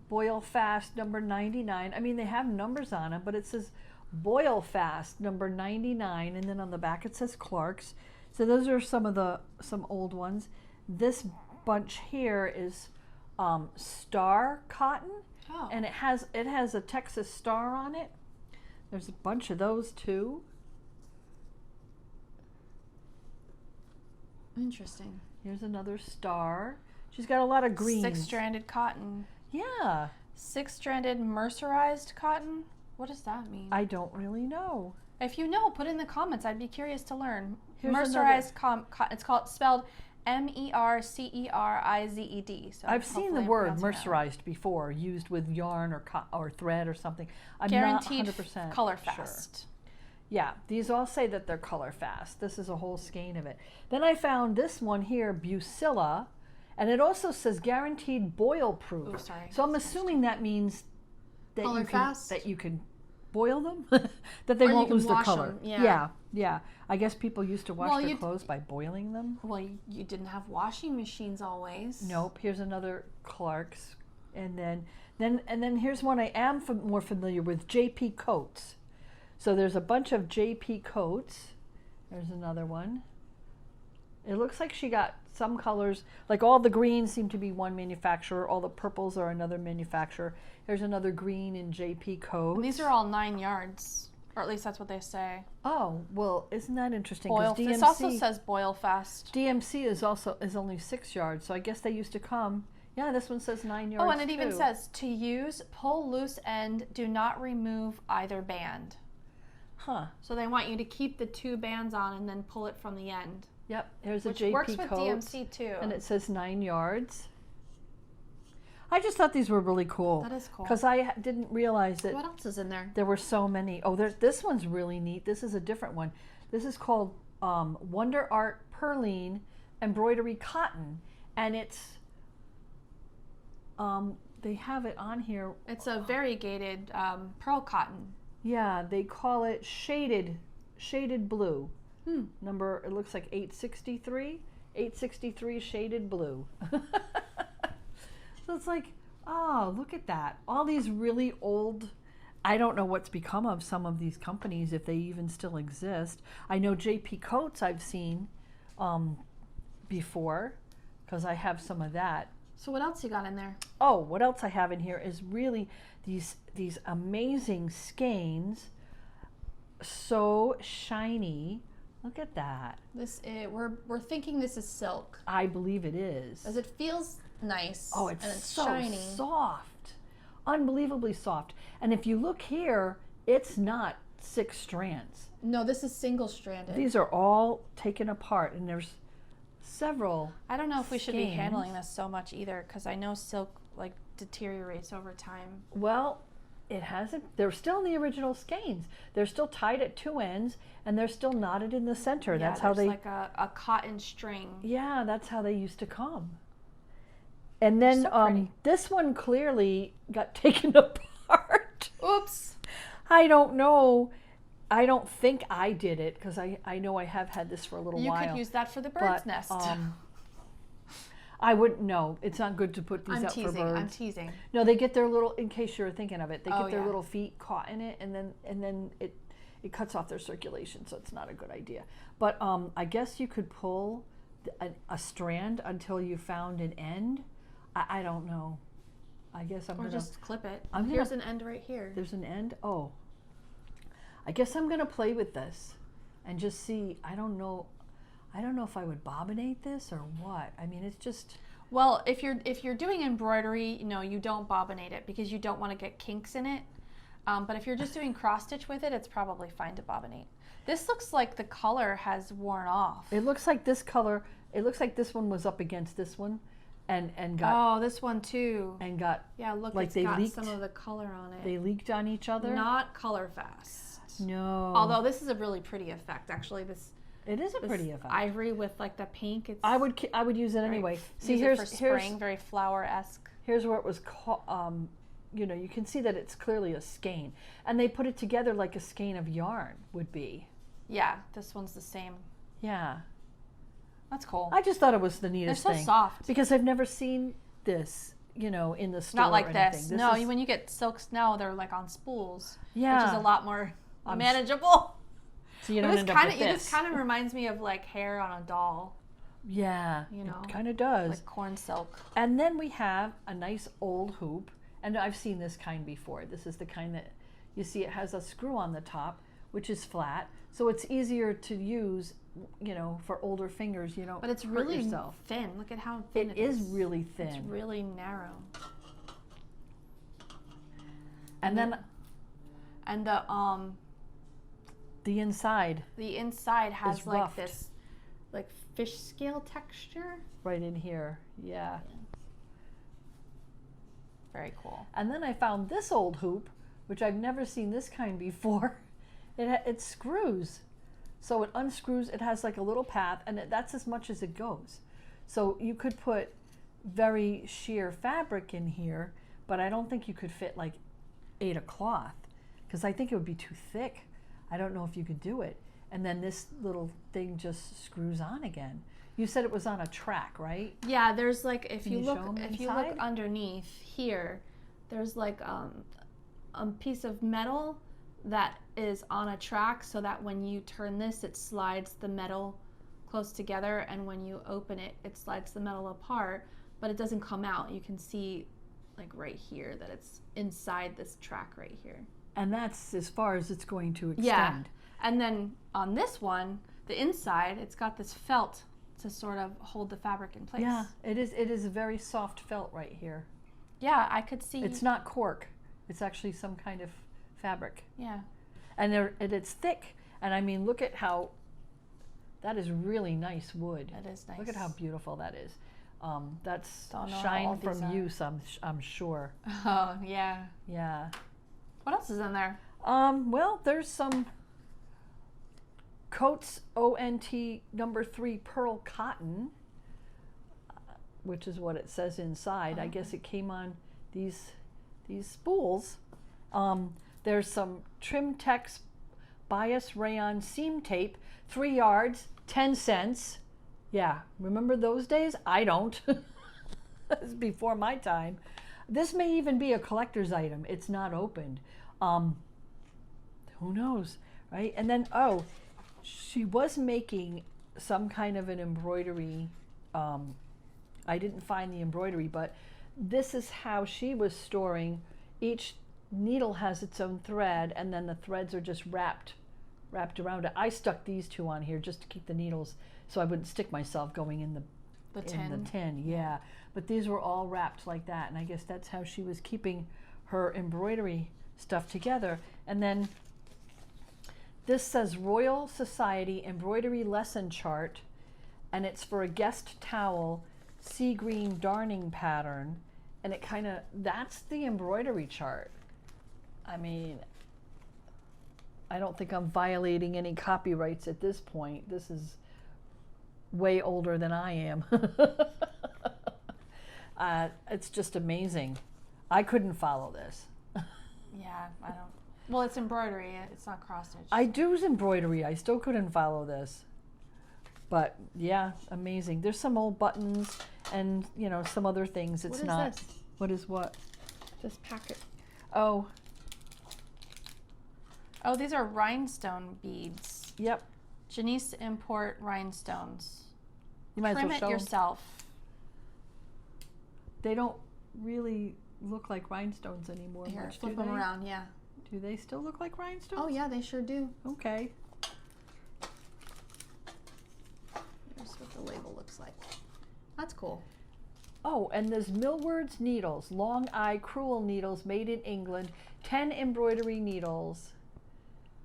Boil Fast number 99. I mean, they have numbers on them, but it says Boil Fast number 99, and then on the back it says Clark's. So those are some old ones. This bunch here is Star cotton, Oh. and it has a Texas star on it. There's a bunch of those too. Interesting. Here's another star. She's got a lot of greens. 6-stranded cotton. Yeah, 6-stranded mercerized cotton? What does that mean? I don't really know. If you know, put in the comments. I'd be curious to learn. Here's Mercerized cotton. It's spelled MERCERIZED. So I've seen the hopefully I'm word pronouncing that right. mercerized before, used with yarn or thread or something. I'm Guaranteed not 100% color sure. fast. Yeah, these all say that they're color fast. This is a whole skein of it. Then I found this one here, Bucilla, and it also says guaranteed boil proof. Oh, sorry. So I'm assuming that means that Color you can boil them, that they Or you won't can lose their wash color. them, yeah. Yeah. I guess people used to wash Well, their you'd- clothes by boiling them. Well, you didn't have washing machines always. Nope. Here's another Clark's, and then here's one I am more familiar with, J.P. Coats. So there's a bunch of J.P. Coats. There's another one. It looks like she got some colors, like all the greens seem to be one manufacturer, all the purples are another manufacturer. Here's another green in J.P. Coats. And these are all 9 yards, or at least that's what they say. Oh, well, isn't that interesting? 'Cause Boil. This also says boil fast. DMC is only 6 yards, so I guess they used to come. Yeah, this one says 9 yards. Oh, and it even too. says to use, pull loose end, do not remove either band. Huh. So they want you to keep the 2 bands on and then pull it from the end. Yep, here's a Which JP works with coat, DMC too. and it says 9 yards. I just thought these were really cool. That is cool. Because I didn't realize that What else is in there? there were so many. Oh, this one's really neat. This is a different one. This is called Wonder Art Perline Embroidery Cotton, and it's they have it on here. It's a variegated pearl cotton. Yeah, they call it shaded blue. Hmm. Number, it looks like 863 shaded blue. So it's like, oh, look at that. All these really old, I don't know what's become of some of these companies, if they even still exist. I know JP Coats I've seen before, because I have some of that. So what else you got in there? Oh, what else I have in here is really these amazing skeins, so shiny. Look at that. This is, we're thinking this is silk, I believe it is. as it feels nice. Oh, and it's so shiny. soft, unbelievably soft. And if you look here, it's not 6 strands. No, this is single stranded. These are all taken apart, and there's several. I don't know if we should be skeins. handling this so much either, because I know silk like deteriorates over time. Well, it hasn't. They're still in the original skeins. They're still tied at 2 ends, and they're still knotted in the center. Yeah, That's how there's they. like a cotton string. Yeah, that's how they used to come. And then So pretty. this one clearly got taken apart. Oops. I don't know. I don't think I did it, because I know I have had this for a little You while. could use that for the bird's but, nest. I wouldn't know. It's not good to put these I'm out teasing. for birds. I'm teasing. No, they get their little, in case you're thinking of it, they Oh, get their yeah. little feet caught in it, and then it cuts off their circulation, so it's not a good idea. But I guess you could pull a strand until you found an end. I don't know. I guess I'm Or gonna just clip it. I'm Here's gonna- an end right here. There's an end. Oh, I guess I'm gonna play with this and just see. I don't know if I would bobbinate this or what. I mean, it's just. Well, if you're doing embroidery, no, you don't bobbinate it because you don't want to get kinks in it. But if you're just doing cross stitch with it, it's probably fine to bobbinate. This looks like the color has worn off. It looks like this color. It looks like this one was up against this one, and got. Oh, this one too. And got. Yeah, look, like it's they got leaked, some of the color on it. They leaked on each other. Not color fast. No. Although this is a really pretty effect, actually. It is a pretty effect. Ivory with like the pink. It's I would use it anyway. See, use here's it for spring, very flower-esque. Here's where it was you know, you can see that it's clearly a skein, and they put it together like a skein of yarn would be. Yeah, this one's the same. Yeah. That's cool. I just thought it was the neatest They're so thing. soft. Because I've never seen this, you know, in the store. Not like or this. anything. No, is, when you get silks now, they're like on spools, Yeah. which is a lot more manageable. so you don't end up with This this. kind of reminds me of like hair on a doll, Yeah, you know, it kind of does. like corn silk. And then we have a nice old hoop, and I've seen this kind before. This is the kind that you see it has a screw on the top, which is flat, so it's easier to use, you know, for older fingers. You don't But it's hurt really yourself. thin. Look at how thin It is really thin. It's really narrow. And then And the inside, the inside has is like roughed. this like fish scale texture. right in here. Yeah. Very cool. And then I found this old hoop, which I've never seen this kind before. It screws. So it unscrews, it has like a little path, and that's as much as it goes. So you could put very sheer fabric in here, but I don't think you could fit like 8 of cloth, because I think it would be too thick. I don't know if you could do it. And then this little thing just screws on again. You said it was on a track, right? Yeah, there's like if Can you you look show 'em if you look inside? underneath here, there's like a piece of metal that is on a track so that when you turn this, it slides the metal close together, and when you open it, it slides the metal apart, but it doesn't come out. You can see like right here that it's inside this track right here. And that's as far as it's going to extend. Yeah. And then on this one, the inside, it's got this felt to sort of hold the fabric in place. Yeah, it is a very soft felt right here. Yeah, I could see. It's not cork. It's actually some kind of fabric. Yeah. And it's thick. And I mean, look at how, that is really nice wood. That is nice. Look at how beautiful that is. That's Don't know how shine old these from are. use, I'm sure. Oh, yeah. Yeah. What else is in there? Well, there's some Coats ONT number 3 pearl cotton, which is what it says inside. I guess it came on these spools. There's some Trimtex bias rayon seam tape, 3 yards, 10 cents. Yeah, remember those days? I don't. This is before my time. This may even be a collector's item. It's not opened. Who knows, right? And then, she was making some kind of an embroidery. I didn't find the embroidery, but this is how she was storing. Each needle has its own thread, and then the threads are just wrapped around it. I stuck these 2 on here just to keep the needles so I wouldn't stick myself going in the tin. Yeah, but these were all wrapped like that, and I guess that's how she was keeping her embroidery stuff together. And then this says Royal Society Embroidery Lesson Chart, and it's for a guest towel, sea green darning pattern, and it kind of, that's the embroidery chart. I mean, I don't think I'm violating any copyrights at this point. This is way older than I am. It's just amazing. I couldn't follow this. Yeah, I don't. Well, it's embroidery. It's not cross stitch. I do embroidery. I still couldn't follow this. But yeah, amazing. There's some old buttons and you know, some other things. It's What is not. this? What is what? This packet. Oh, Oh, these are rhinestone beads. yep. Janice import rhinestones. You might Trim as well it show 'em. yourself. They don't really look like rhinestones anymore. Here, much, flip do them they? around. Yeah. Do they still look like rhinestones? Oh yeah, they sure do. Okay. Here's what the label looks like. That's cool. Oh, and there's Millward's needles, long eye crewel needles made in England, 10 embroidery needles.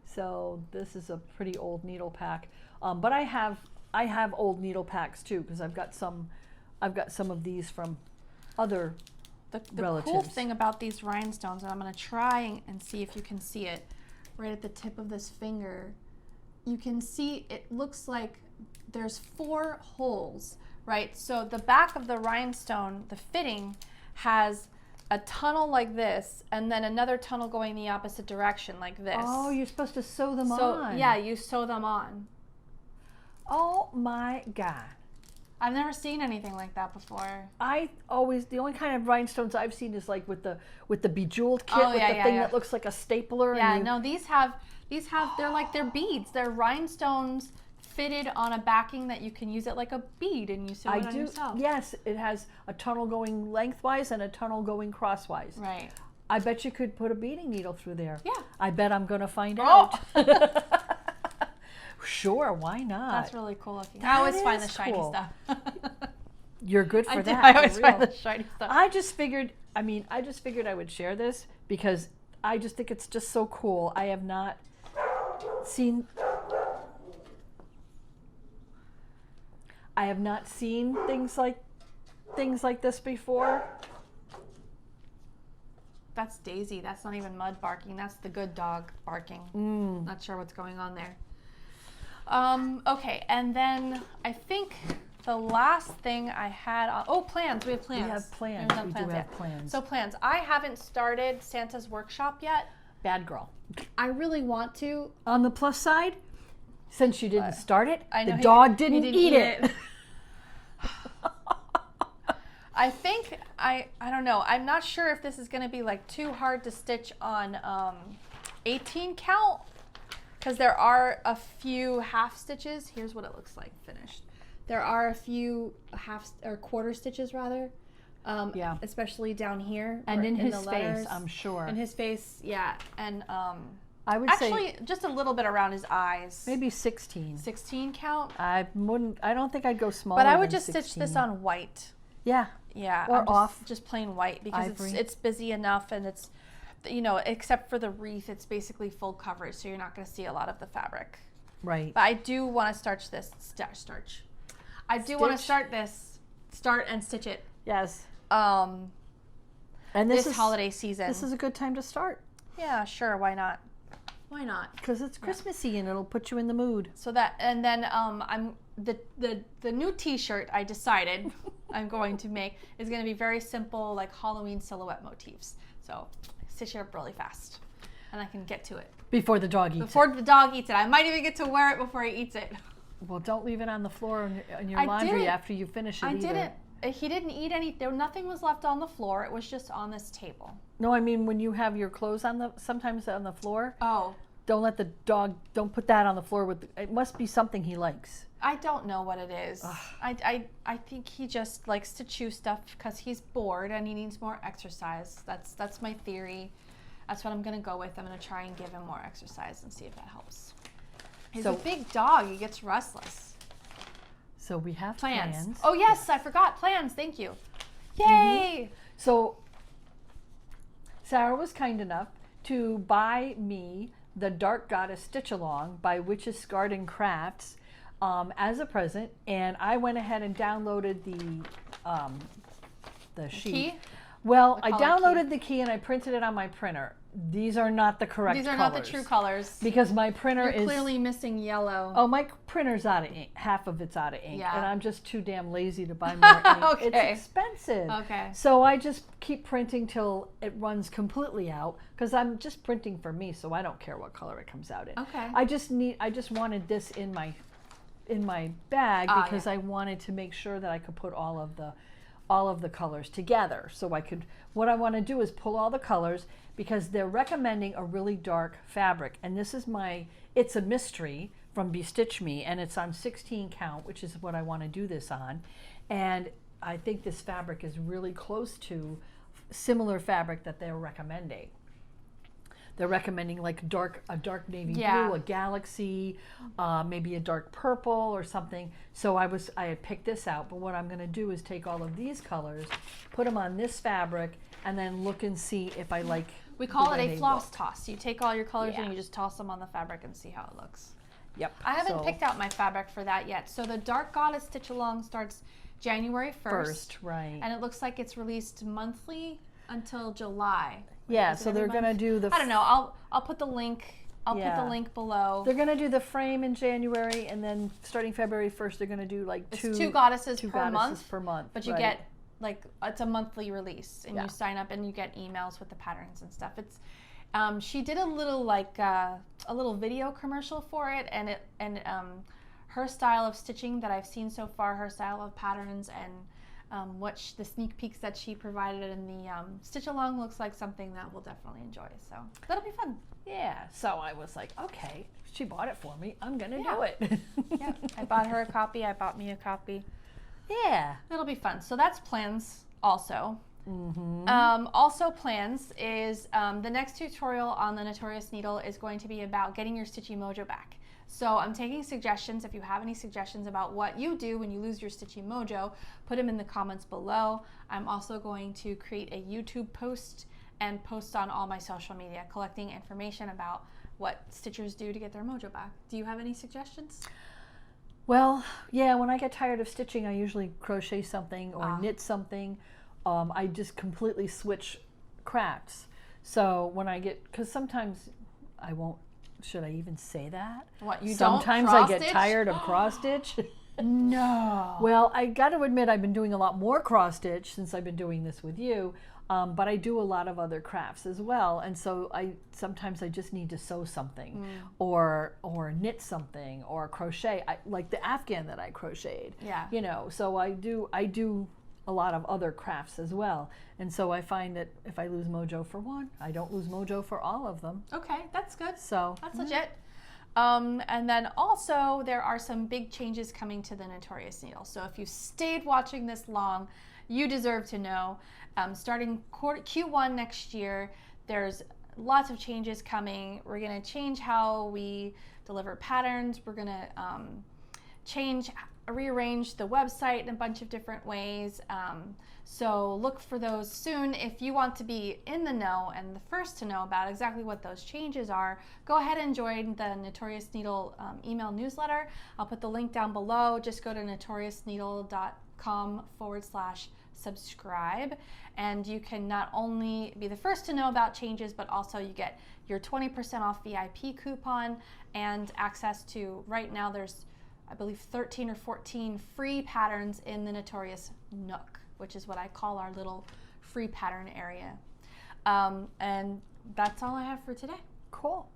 So this is a pretty old needle pack. But I have old needle packs too, because I've got some of these from other The relatives. cool thing about these rhinestones, and I'm going to try and see if you can see it right at the tip of this finger. You can see it looks like there's 4 holes, right? So the back of the rhinestone, the fitting, has a tunnel like this, and then another tunnel going the opposite direction like this. Oh, you're supposed to sew them so, on. yeah, you sew them on. Oh my God. I've never seen anything like that before. The only kind of rhinestones I've seen is like with the bejeweled kit Oh, with yeah, the yeah, thing yeah. that looks like a stapler. Yeah, and you, no, these have they're beads. They're rhinestones fitted on a backing that you can use it like a bead, and you sew it on yourself. Yes, it has a tunnel going lengthwise and a tunnel going crosswise. Right. I bet you could put a beading needle through there. Yeah. I bet I'm going to find Oh. out. Sure, why not? That's really cool looking. That I always find the is shiny cool. stuff. You're good for I do. that. I for always find real. the shiny stuff. I just figured I would share this because I just think it's just so cool. I have not seen things like this before. That's Daisy. That's not even Mud barking. That's the good dog barking. Not sure what's going on there. Okay, and then I think the last thing I had plans. We have plans. We have plans. haven't done We plans do yet. have plans. So plans. I haven't started Santa's workshop yet. Bad girl. I really want to. On the plus side, since you didn't start it, I know the he- dog he didn't eat it. I think I don't know. I'm not sure if this is going to be like too hard to stitch on 18 count, because there are a few half stitches. Here's what it looks like finished. There are a few half or quarter stitches rather. Yeah. Especially down here. And or in his the face, letters. I'm sure. In his face, yeah. And I would say actually just a little bit around his eyes. maybe 16. 16 count. I don't think I'd go smaller. But I would than just 16. stitch this on white. Yeah. Yeah, Or I'm just, off just plain white, because ivory. it's busy enough, and it's, you know, except for the wreath, it's basically full coverage, so you're not going to see a lot of the fabric. Right. But I do want to start and stitch it. Yes. And And this holiday season. This is a good time to start Yeah, sure. Why not? Why not? because it's Christmassy and it'll put you in the mood. So that, and then I'm the new T-shirt I decided I'm going to make is going to be very simple, like Halloween silhouette motifs. So stitch it up really fast, and I can get to it Before the dog eats before the dog eats it. I might even get to wear it before he eats it. it. Well, don't leave it on the floor in your I laundry didn't. after you finish it I either. didn't. He didn't eat any. nothing was left on the floor. It was just on this table. No, I mean when you have your clothes sometimes on the floor, Oh, don't let the dog, don't put that on the floor it must be something he likes. I don't know what it is. I think he just likes to chew stuff because he's bored and he needs more exercise. That's my theory. That's what I'm gonna go with. I'm gonna try and give him more exercise and see if that helps. He's a big dog. He gets restless. So we have plans. Oh yes, I forgot plans. Thank you. Yay! So Sarah was kind enough to buy me the Dark Goddess Stitch Along by Witch's Garden Crafts as a present, and I went ahead and downloaded the sheet. Key? Well, The I color downloaded key. the key and I printed it on my printer. These are not the correct These are colors. not the true colors. Because my printer You're is clearly missing yellow. Oh, my printer's out of ink. Half of it's out of ink. Yeah. And I'm just too damn lazy to buy more ink. Okay. It's expensive. Okay. So I just keep printing till it runs completely out because I'm just printing for me, so I don't care what color it comes out in. Okay. I just wanted this in in my bag Ah, because yeah. I wanted to make sure that I could put all of the colors together. So what I want to do is pull all the colors because they're recommending a really dark fabric. And this is it's a mystery from Bestitch Me, and it's on 16 count, which is what I want to do this on. And I think this fabric is really close to similar fabric that they're recommending. They're recommending like a dark navy blue, a galaxy, maybe a dark purple or something. So I had picked this out, but what I'm going to do is take all of these colors, put them on this fabric, and then look and see if I like. We call it a floss toss. You take all your colors and you just toss them on the fabric and see how it looks. Yep. I haven't picked out my fabric for that yet. So the Dark Goddess Stitch Along starts January 1st. Right. And it looks like it's released monthly until July. Yeah, so they're going to do I don't know. I'll put the link. I'll put the link below. They're going to do the frame in January, and then starting February 1st, they're going to do like two goddesses per month. But you get like it's a monthly release, and you sign up and you get emails with the patterns and stuff. It's she did a little a little video commercial for it, and her style of stitching that I've seen so far, her style of patterns, and the sneak peeks that she provided in the stitch along looks like something that we'll definitely enjoy. So that'll be fun. Yeah. So I was like, okay, she bought it for me. I'm gonna do it. Yeah. I bought her a copy. I bought me a copy. Yeah. It'll be fun. So that's plans also. Mm-hmm. Also plans is the next tutorial on the Notorious Needle is going to be about getting your Stitchy Mojo back. So I'm taking suggestions. If you have any suggestions about what you do when you lose your Stitchy Mojo, put them in the comments below. I'm also going to create a YouTube post and post on all my social media, collecting information about what stitchers do to get their mojo back. Do you have any suggestions? Well, yeah, when I get tired of stitching, I usually crochet something or knit something. I just completely switch crafts. So when because sometimes I won't, should I even say that? What, you sometimes don't I get tired of cross stitch. No. Well, I got to admit I've been doing a lot more cross stitch since I've been doing this with you. But I do a lot of other crafts as well, and so sometimes I just need to sew something, or knit something, or crochet. Like the Afghan that I crocheted. Yeah. You know, so I do a lot of other crafts as well, and so I find that if I lose mojo for one, I don't lose mojo for all of them. Okay, that's good. So that's legit. And then also there are some big changes coming to the Notorious Needle. So if you stayed watching this long, you deserve to know. Starting Q1 next year, there's lots of changes coming. We're going to change how we deliver patterns. We're going to rearrange the website in a bunch of different ways. So look for those soon. If you want to be in the know and the first to know about exactly what those changes are, go ahead and join the Notorious Needle email newsletter. I'll put the link down below. Just go to notoriousneedle.com/subscribe, and you can not only be the first to know about changes, but also you get your 20% off VIP coupon and access to, right now there's I believe 13 or 14 free patterns in the Notorious Nook, which is what I call our little free pattern area. And that's all I have for today. Cool.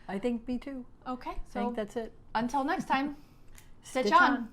I think me too. Okay, I think that's it. Until next time, stitch Stitch on. on.